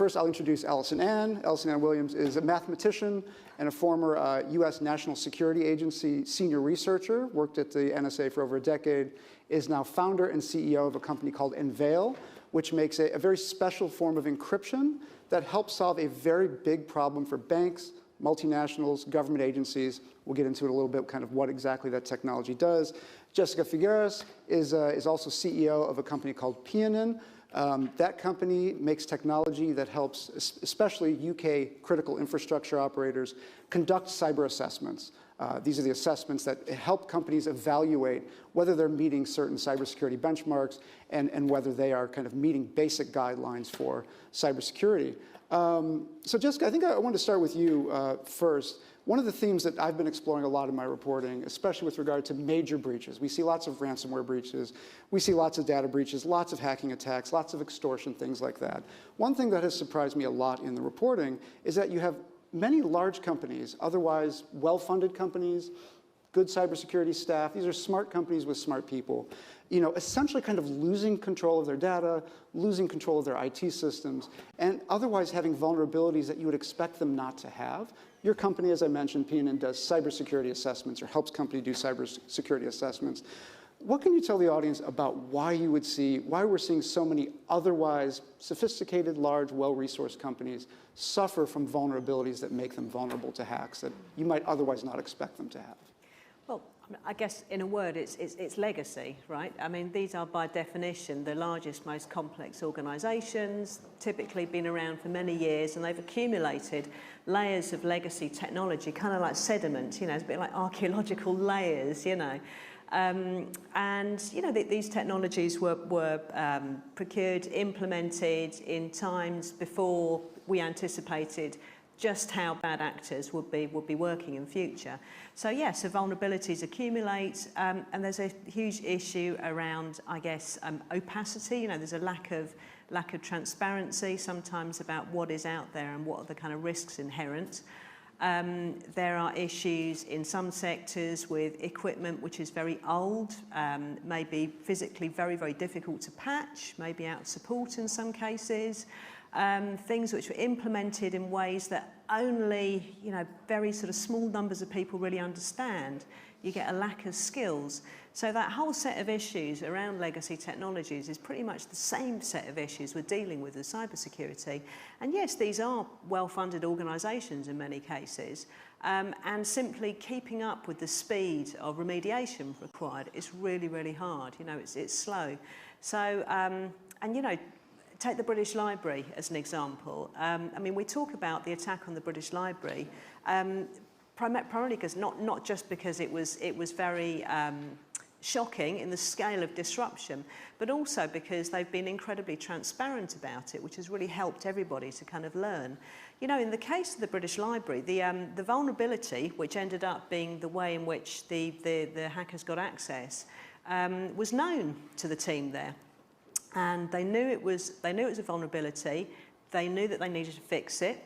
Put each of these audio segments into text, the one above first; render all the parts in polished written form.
First, I'll introduce Ellison Anne. Ellison Anne Williams is a mathematician and a former U.S. National Security Agency senior researcher, worked at the NSA for over a decade, is now founder and CEO of a company called Enveil, which makes a very special form of encryption that helps solve a very big problem for banks, multinationals, government agencies. We'll get into it a little bit, kind of what exactly that technology does. Jessica Figueras is also CEO of a company called Pionen. That company makes technology that helps especially UK critical infrastructure operators conduct cyber assessments. These are the assessments that help companies evaluate whether they're meeting certain cybersecurity benchmarks and whether they are kind of meeting basic guidelines for cybersecurity. So Jessica, I think I want to start with you first. One of the themes that I've been exploring a lot in my reporting, especially with regard to major breaches, we see lots of ransomware breaches, we see lots of data breaches, lots of hacking attacks, lots of extortion, things like that. One thing that has surprised me a lot in the reporting is that you have many large companies, otherwise well-funded companies, good cybersecurity staff. These are smart companies with smart people, essentially kind of losing control of their data, losing control of their IT systems, and otherwise having vulnerabilities that you would expect them not to have. Your company, as I mentioned, Pionen, does cybersecurity assessments or helps companies do cybersecurity assessments. What can you tell the audience about why we're seeing so many otherwise sophisticated, large, well-resourced companies suffer from vulnerabilities that make them vulnerable to hacks that you might otherwise not expect them to have? Well, I guess in a word, it's legacy, right? I mean, these are by definition the largest, most complex organisations, typically been around for many years, and they've accumulated layers of legacy technology, kind of like sediment, it's a bit like archaeological layers, these technologies were procured, implemented in times before we anticipated just how bad actors would be working in future. So vulnerabilities accumulate, and there's a huge issue around, I guess, opacity. There's a lack of transparency sometimes about what is out there and what are the kind of risks inherent. There are issues in some sectors with equipment which is very old, maybe physically very, very difficult to patch, maybe out of support in some cases. Things which were implemented in ways that only, very sort of small numbers of people really understand. You get a lack of skills. So that whole set of issues around legacy technologies is pretty much the same set of issues we're dealing with cybersecurity. And yes, these are well-funded organisations in many cases, and simply keeping up with the speed of remediation required is really, really hard. It's slow. So, take the British Library as an example. We talk about the attack on the British Library, primarily because not just because it was very shocking in the scale of disruption, but also because they've been incredibly transparent about it, which has really helped everybody to kind of learn. In the case of the British Library, the vulnerability, which ended up being the way in which the hackers got access, was known to the team there. And they knew it was a vulnerability. They knew that they needed to fix it.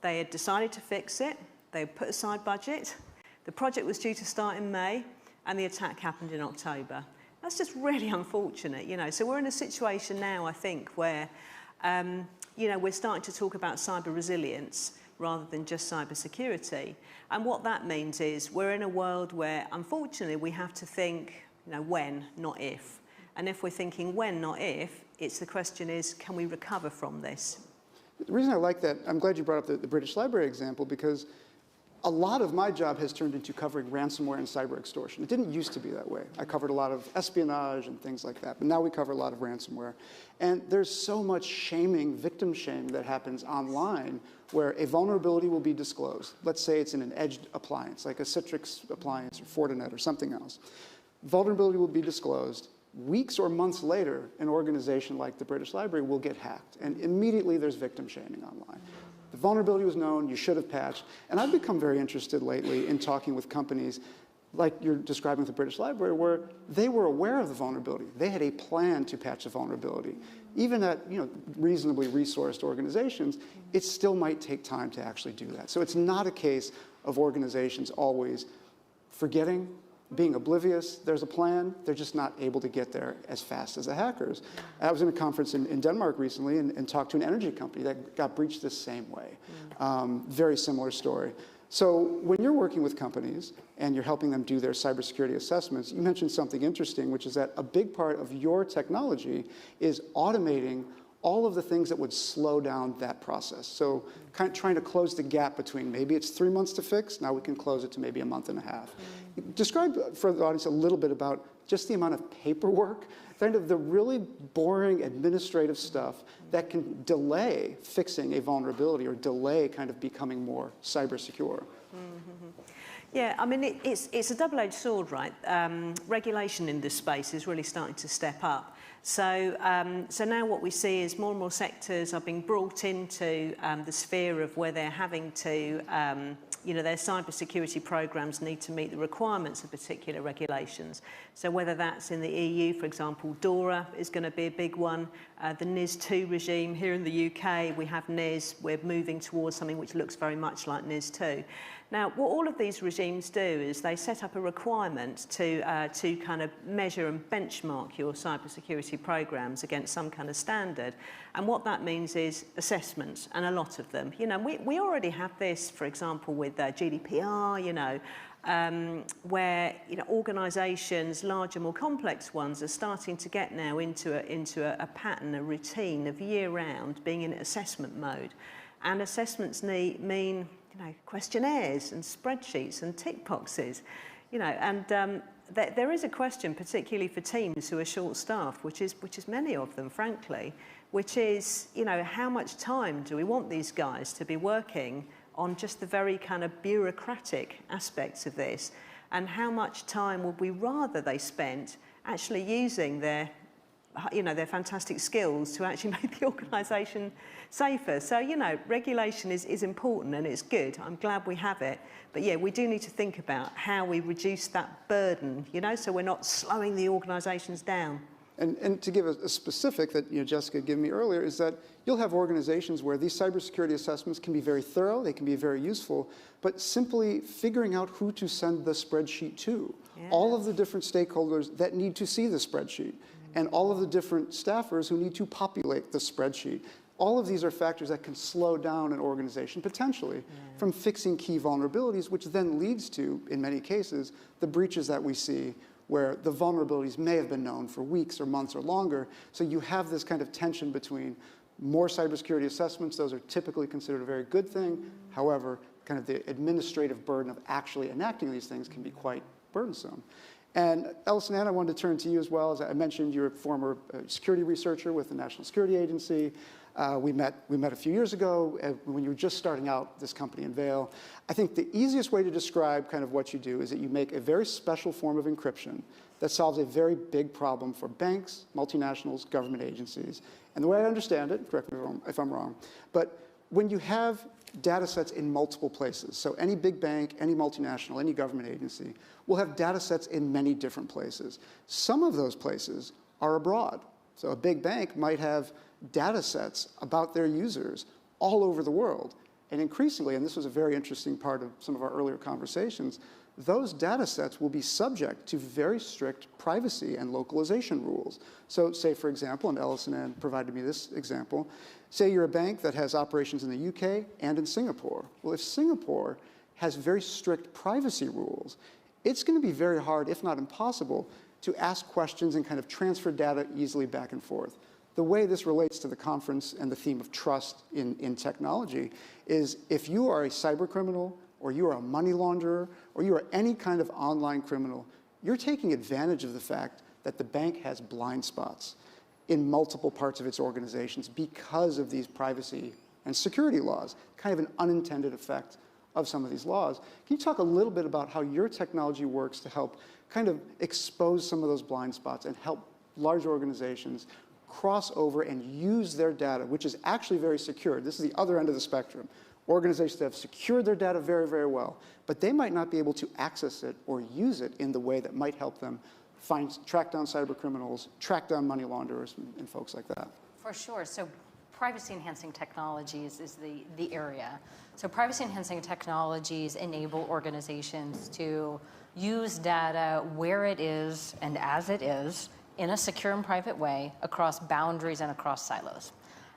They had decided to fix it. They had put aside budget. The project was due to start in May, and the attack happened in October. That's just really unfortunate, So we're in a situation now, I think, where, we're starting to talk about cyber resilience rather than just cyber security. And what that means is we're in a world where, unfortunately, we have to think, when, not if. And if we're thinking when, not if, the question is, can we recover from this? The reason I like that, I'm glad you brought up the British Library example, because a lot of my job has turned into covering ransomware and cyber extortion. It didn't used to be that way. I covered a lot of espionage and things like that, but now we cover a lot of ransomware. And there's so much victim shaming that happens online where a vulnerability will be disclosed. Let's say it's in an edged appliance, like a Citrix appliance or Fortinet or something else. Vulnerability will be disclosed. Weeks or months later, an organization like the British Library will get hacked, and immediately there's victim shaming online. The vulnerability was known, you should have patched, and I've become very interested lately in talking with companies like you're describing with the British Library, where they were aware of the vulnerability. They had a plan to patch the vulnerability. Even at reasonably resourced organizations, it still might take time to actually do that. So it's not a case of organizations always forgetting, being oblivious. There's a plan. They're just not able to get there as fast as the hackers. I was in a conference in Denmark recently and talked to an energy company that got breached the same way. Very similar story. So when you're working with companies and you're helping them do their cybersecurity assessments, you mentioned something interesting, which is that a big part of your technology is automating all of the things that would slow down that process. So kind of trying to close the gap between maybe it's 3 months to fix, now we can close it to maybe a month and a half. Describe for the audience a little bit about just the amount of paperwork, kind of the really boring administrative stuff that can delay fixing a vulnerability or delay kind of becoming more cyber secure. Yeah, I mean, it's a double-edged sword, right? Regulation in this space is really starting to step up. So now what we see is more and more sectors are being brought into the sphere of where they're having to, their cybersecurity programs need to meet the requirements of particular regulations. So whether that's in the EU, for example, DORA is going to be a big one. The NIS2 regime here in the UK, we have NIS. We're moving towards something which looks very much like NIS2. Now, what all of these regimes do is they set up a requirement to kind of measure and benchmark your cybersecurity programs against some kind of standard. And what that means is assessments, and a lot of them. We already have this, for example, with GDPR, where organisations, larger, more complex ones, are starting to get now into a pattern, a routine of year-round being in assessment mode. And assessments mean questionnaires and spreadsheets and tick boxes, there is a question, particularly for teams who are short-staffed, which is many of them, frankly, which is, how much time do we want these guys to be working on just the very kind of bureaucratic aspects of this, and how much time would we rather they spent actually using their fantastic skills to actually make the organisation safer. So, regulation is important and it's good. I'm glad we have it. But yeah, we do need to think about how we reduce that burden, so we're not slowing the organisations down. And to give a specific that Jessica gave me earlier is that you'll have organizations where these cybersecurity assessments can be very thorough, they can be very useful, but simply figuring out who to send the spreadsheet to, all of the different stakeholders that need to see the spreadsheet, and all of the different staffers who need to populate the spreadsheet. All of these are factors that can slow down an organization potentially from fixing key vulnerabilities, which then leads to, in many cases, the breaches that we see where the vulnerabilities may have been known for weeks or months or longer. So you have this kind of tension between more cybersecurity assessments. Those are typically considered a very good thing. However, kind of the administrative burden of actually enacting these things can be quite burdensome. And Ellison Anne, I wanted to turn to you as well. As I mentioned, you're a former security researcher with the National Security Agency. We met a few years ago when you were just starting out this company, Enveil. I think the easiest way to describe kind of what you do is that you make a very special form of encryption that solves a very big problem for banks, multinationals, government agencies. And the way I understand it, correct me if I'm wrong, but when you have data sets in multiple places, so any big bank, any multinational, any government agency will have data sets in many different places. Some of those places are abroad. So a big bank might have data sets about their users all over the world. And increasingly, and this was a very interesting part of some of our earlier conversations, those data sets will be subject to very strict privacy and localization rules. So say, for example, and Ellison Anne provided me this example, say you're a bank that has operations in the UK and in Singapore. Well, if Singapore has very strict privacy rules, it's going to be very hard, if not impossible, to ask questions and kind of transfer data easily back and forth. The way this relates to the conference and the theme of trust in technology is if you are a cyber criminal or you are a money launderer or you are any kind of online criminal, you're taking advantage of the fact that the bank has blind spots in multiple parts of its organizations because of these privacy and security laws, kind of an unintended effect of some of these laws. Can you talk a little bit about how your technology works to help kind of expose some of those blind spots and help large organizations cross over and use their data, which is actually very secure? This is the other end of the spectrum. Organizations that have secured their data very, very well, but they might not be able to access it or use it in the way that might help them track down cyber criminals, track down money launderers, and folks like that. For sure. So privacy-enhancing technologies is the area. So privacy-enhancing technologies enable organizations to use data where it is and as it is in a secure and private way across boundaries and across silos.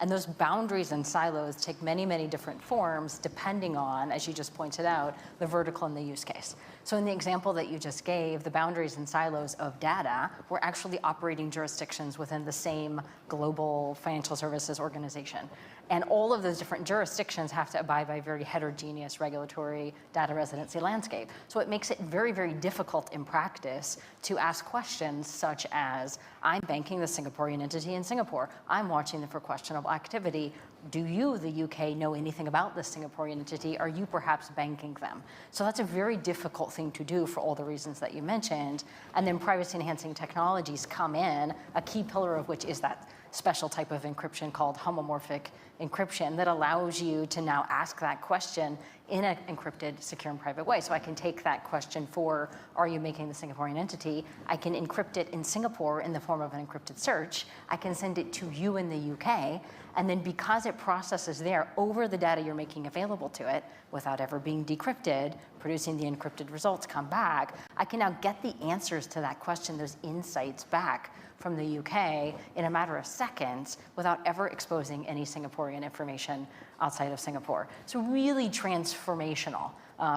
And those boundaries and silos take many, many different forms depending on, as you just pointed out, the vertical and the use case. So in the example that you just gave, the boundaries and silos of data were actually operating jurisdictions within the same global financial services organization. And all of those different jurisdictions have to abide by a very heterogeneous regulatory data residency landscape. So it makes it very, very difficult in practice to ask questions such as, I'm banking the Singaporean entity in Singapore. I'm watching them for questionable activity. Do you, the UK, know anything about this Singaporean entity? Are you perhaps banking them? So that's a very difficult thing to do for all the reasons that you mentioned. And then privacy-enhancing technologies come in, a key pillar of which is that special type of encryption called homomorphic encryption that allows you to now ask that question in an encrypted, secure, and private way. So I can take that question for, are you making the Singaporean entity? I can encrypt it in Singapore in the form of an encrypted search. I can send it to you in the UK. And then because it processes there over the data you're making available to it, without ever being decrypted, producing the encrypted results come back, I can now get the answers to that question, those insights back from the UK in a matter of seconds without ever exposing any Singaporean information outside of Singapore. So really transformational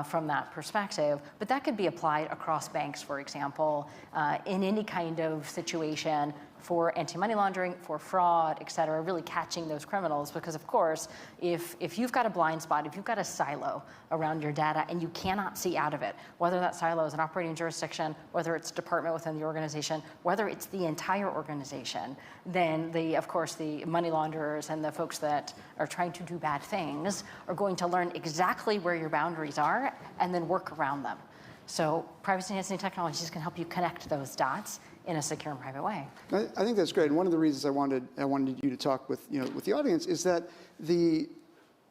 from that perspective, but that could be applied across banks, for example, in any kind of situation for anti-money laundering, for fraud, et cetera, really catching those criminals. Because of course, if you've got a blind spot, if you've got a silo around your data and you cannot see out of it, whether that silo is an operating jurisdiction, whether it's a department within the organization, whether it's the entire organization, then of course the money launderers and the folks that are trying to do bad things are going to learn exactly where your boundaries are and then work around them. So privacy-enhancing technologies can help you connect those dots in a secure and private way. I think that's great. And one of the reasons I wanted you to talk with the audience is that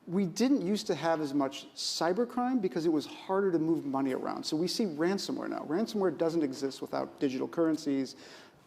we didn't used to have as much cybercrime because it was harder to move money around. So we see ransomware now. Ransomware doesn't exist without digital currencies,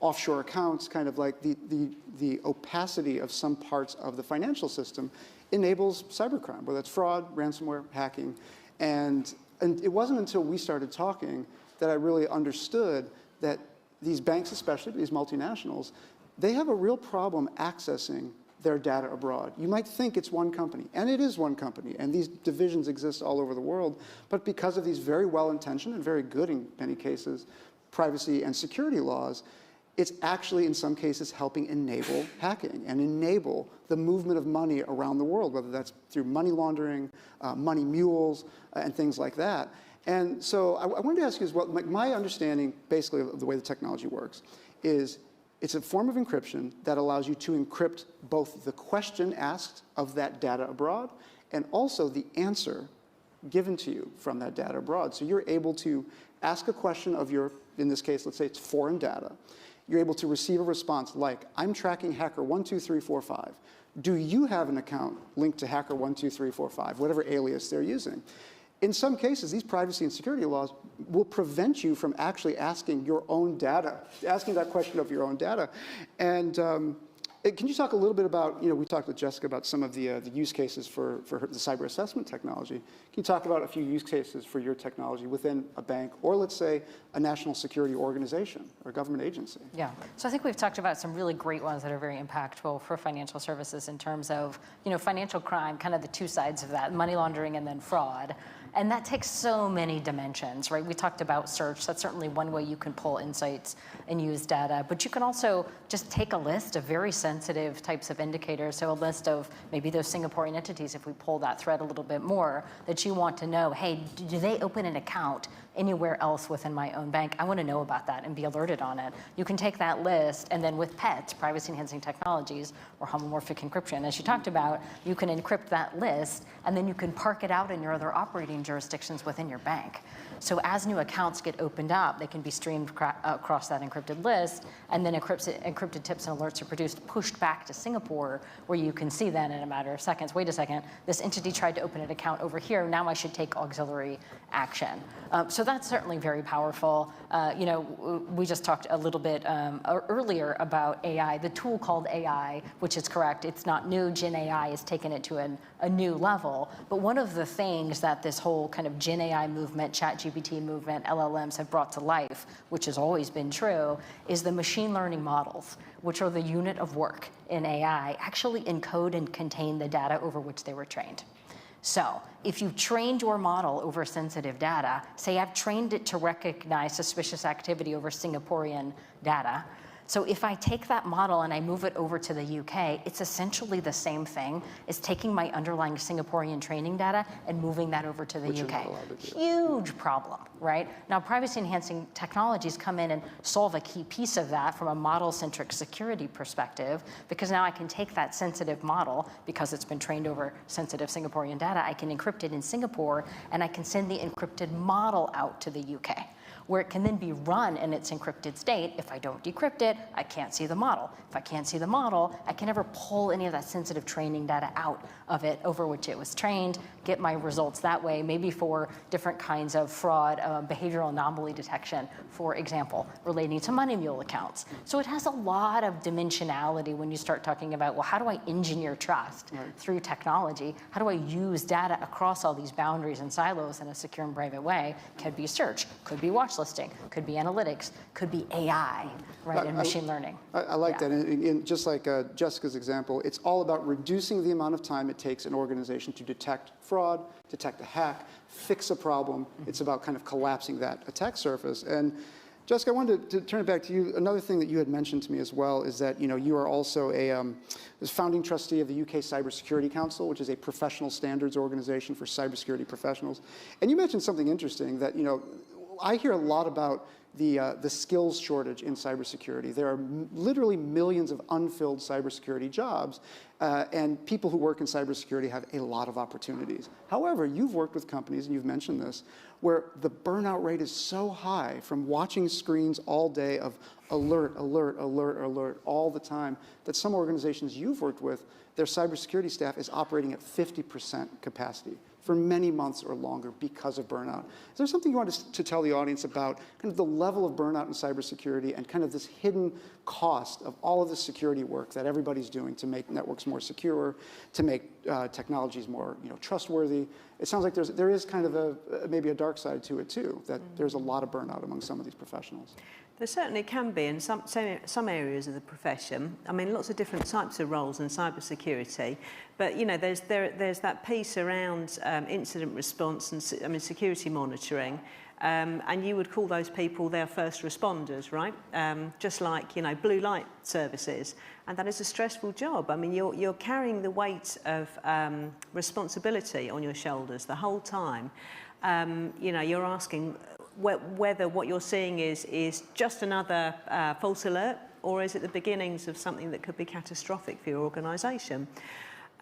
offshore accounts, kind of like the opacity of some parts of the financial system enables cybercrime, whether it's fraud, ransomware, hacking. And it wasn't until we started talking that I really understood that these banks, especially these multinationals, they have a real problem accessing their data abroad. You might think it's one company, and it is one company, and these divisions exist all over the world, but because of these very well-intentioned and very good, in many cases, privacy and security laws, it's actually, in some cases, helping enable hacking and enable the movement of money around the world, whether that's through money laundering, money mules, and things like that. And so I wanted to ask you as well, my understanding basically of the way the technology works is it's a form of encryption that allows you to encrypt both the question asked of that data abroad and also the answer given to you from that data abroad. So you're able to ask a question of your, in this case, let's say it's foreign data. You're able to receive a response like, I'm tracking hacker 12345. Do you have an account linked to hacker 12345, whatever alias they're using? In some cases, these privacy and security laws will prevent you from actually asking your own data, asking that question of your own data. And can you talk a little bit about, we talked with Jessica about some of the use cases for the cyber assessment technology. Can you talk about a few use cases for your technology within a bank or, let's say, a national security organization or government agency? Yeah, so I think we've talked about some really great ones that are very impactful for financial services in terms of, financial crime, kind of the two sides of that, money laundering and then fraud. And that takes so many dimensions, right? We talked about search. That's certainly one way you can pull insights and use data. But you can also just take a list of very sensitive types of indicators. So a list of maybe those Singaporean entities, if we pull that thread a little bit more, that you want to know, hey, do they open an account anywhere else within my own bank? I want to know about that and be alerted on it. You can take that list, and then with PETs, privacy-enhancing technologies, or homomorphic encryption, as you talked about, you can encrypt that list, and then you can park it out in your other operating jurisdictions within your bank. So as new accounts get opened up, they can be streamed across that encrypted list, and then encrypted tips and alerts are produced, pushed back to Singapore, where you can see then in a matter of seconds, wait a second, this entity tried to open an account over here, now I should take auxiliary action. So so that's certainly very powerful. You know, we just talked a little bit earlier about AI, the tool called AI, which is correct. It's not new. Gen AI has taken it to a new level. But one of the things that this whole kind of Gen AI movement, ChatGPT movement, LLMs have brought to life, which has always been true, is the machine learning models, which are the unit of work in AI, actually encode and contain the data over which they were trained. So if you've trained your model over sensitive data, say I've trained it to recognize suspicious activity over Singaporean data. So if I take that model and I move it over to the UK, it's essentially the same thing as taking my underlying Singaporean training data and moving that over to the Which UK. you're not allowed to do. Huge problem, right? Now, privacy-enhancing technologies come in and solve a key piece of that from a model-centric security perspective, because now I can take that sensitive model, because it's been trained over sensitive Singaporean data, I can encrypt it in Singapore, and I can send the encrypted model out to the UK, where it can then be run in its encrypted state. If I don't decrypt it, I can't see the model. If I can't see the model, I can never pull any of that sensitive training data out of it over which it was trained, get my results that way, maybe for different kinds of fraud, behavioral anomaly detection, for example, relating to money mule accounts. So it has a lot of dimensionality when you start talking about, well, how do I engineer trust through technology? How do I use data across all these boundaries and silos in a secure and private way? Could be search, could be watch listing, could be analytics, could be AI, right, and machine learning. I like that. And just like Jessica's example, it's all about reducing the amount of time it takes an organization to detect fraud, detect a hack, fix a problem. It's about kind of collapsing that attack surface. And Jessica, I wanted to turn it back to you. Another thing that you had mentioned to me as well is that you are also a founding trustee of the UK Cybersecurity Council, which is a professional standards organization for cybersecurity professionals. And you mentioned something interesting that I hear a lot about the skills shortage in cybersecurity. There are literally millions of unfilled cybersecurity jobs, and people who work in cybersecurity have a lot of opportunities. However, you've worked with companies, and you've mentioned this, where the burnout rate is so high from watching screens all day of alert, alert, alert, alert all the time, that some organizations you've worked with, their cybersecurity staff is operating at 50% capacity for many months or longer because of burnout. Is there something you want to tell the audience about kind of the level of burnout in cybersecurity and kind of this hidden cost of all of the security work that everybody's doing to make networks more secure, to make technologies more trustworthy? It sounds like there is kind of maybe a dark side to it too, that there's a lot of burnout among some of these professionals. There certainly can be in some areas of the profession. I mean, lots of different types of roles in cybersecurity, but there's that piece around incident response and security monitoring, and you would call those people their first responders, right? Just like blue light services, and that is a stressful job. I mean, you're carrying the weight of responsibility on your shoulders the whole time. You're asking whether what you're seeing is just another false alert, or is it the beginnings of something that could be catastrophic for your organisation?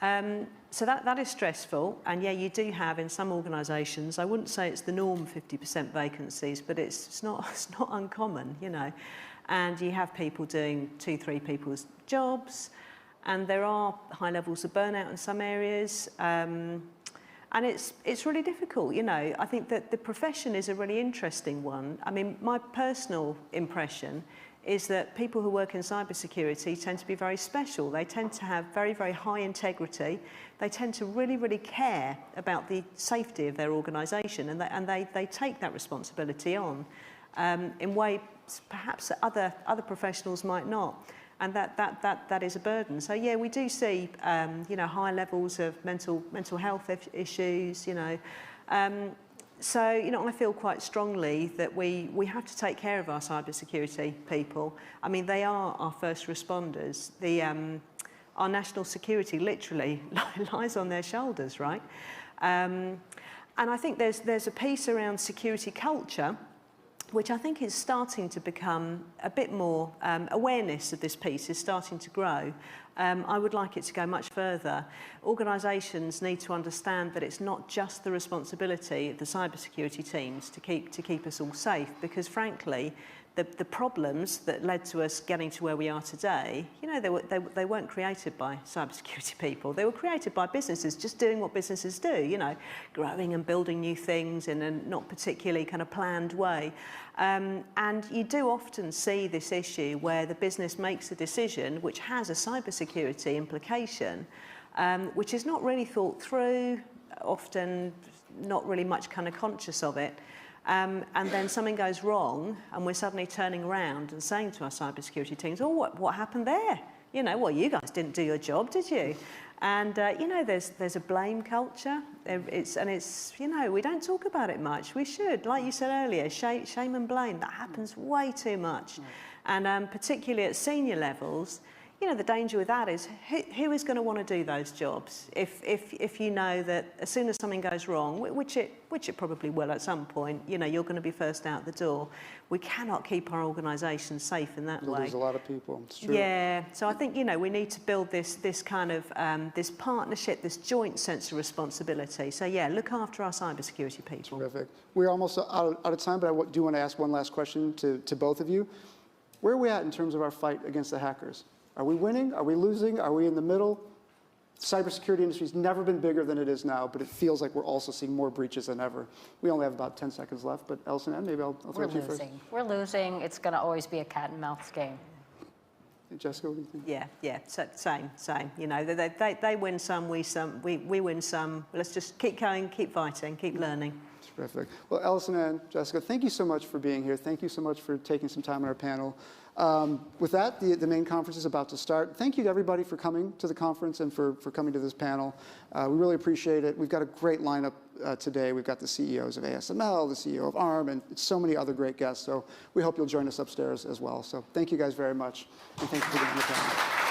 So that is stressful, and yeah, you do have in some organisations, I wouldn't say it's the norm 50% vacancies, but it's not uncommon, and you have people doing 2-3 people's jobs, and there are high levels of burnout in some areas. And it's really difficult, I think that the profession is a really interesting one. I mean, my personal impression is that people who work in cybersecurity tend to be very special. They tend to have very, very high integrity. They tend to really, really care about the safety of their organisation, and they take that responsibility on in ways perhaps that other professionals might not. And that is a burden. So yeah, we do see high levels of mental health issues. So I feel quite strongly that we have to take care of our cybersecurity people. I mean, they are our first responders. Our national security literally lies on their shoulders, right? And I think there's a piece around security culture, which I think is starting to become a bit more, awareness of this piece is starting to grow. I would like it to go much further. Organisations need to understand that it's not just the responsibility of the cybersecurity teams to keep us all safe, because frankly, the problems that led to us getting to where we are today, you know, they weren't created by cybersecurity people. They were created by businesses just doing what businesses do, you know, growing and building new things in a not particularly kind of planned way. And you do often see this issue where the business makes a decision which has a cybersecurity implication, which is not really thought through, often not really much kind of conscious of it. And then something goes wrong and we're suddenly turning around and saying to our cybersecurity teams, oh, what happened there? You know, well, you guys didn't do your job, did you? And, you know, there's a blame culture. It's, you know, we don't talk about it much. We should. Like you said earlier, shame and blame, that happens way too much. And particularly at senior levels, you know, the danger with that is who is going to want to do those jobs if you know that as soon as something goes wrong, which it probably will at some point, you know, you're going to be first out the door. We cannot keep our organisation safe in that way. There's a lot of people. It's true. Yeah, so I think, you know, we need to build this kind of this partnership, this joint sense of responsibility. So yeah, look after our cybersecurity people. Terrific. We're almost out of time, but I do want to ask one last question to both of you. Where are we at in terms of our fight against the hackers? Are we winning? Are we losing? Are we in the middle? The cybersecurity industry has never been bigger than it is now, but it feels like we're also seeing more breaches than ever. We only have about 10 seconds left, but Ellison Anne, maybe I'll throw it to you first. We're losing. It's going to always be a cat and mouse game. Jessica, what do you think? Yeah, so, same. You know, they win some, we win some. Let's just keep going, keep fighting, keep learning. Terrific. Well, Ellison and Jessica, thank you so much for being here. Thank you so much for taking some time on our panel. With that, the main conference is about to start. Thank you to everybody for coming to the conference and for coming to this panel. We really appreciate it. We've got a great lineup today. We've got the CEOs of ASML, the CEO of ARM, and so many other great guests. So we hope you'll join us upstairs as well. So thank you guys very much, and thank you for being on the panel.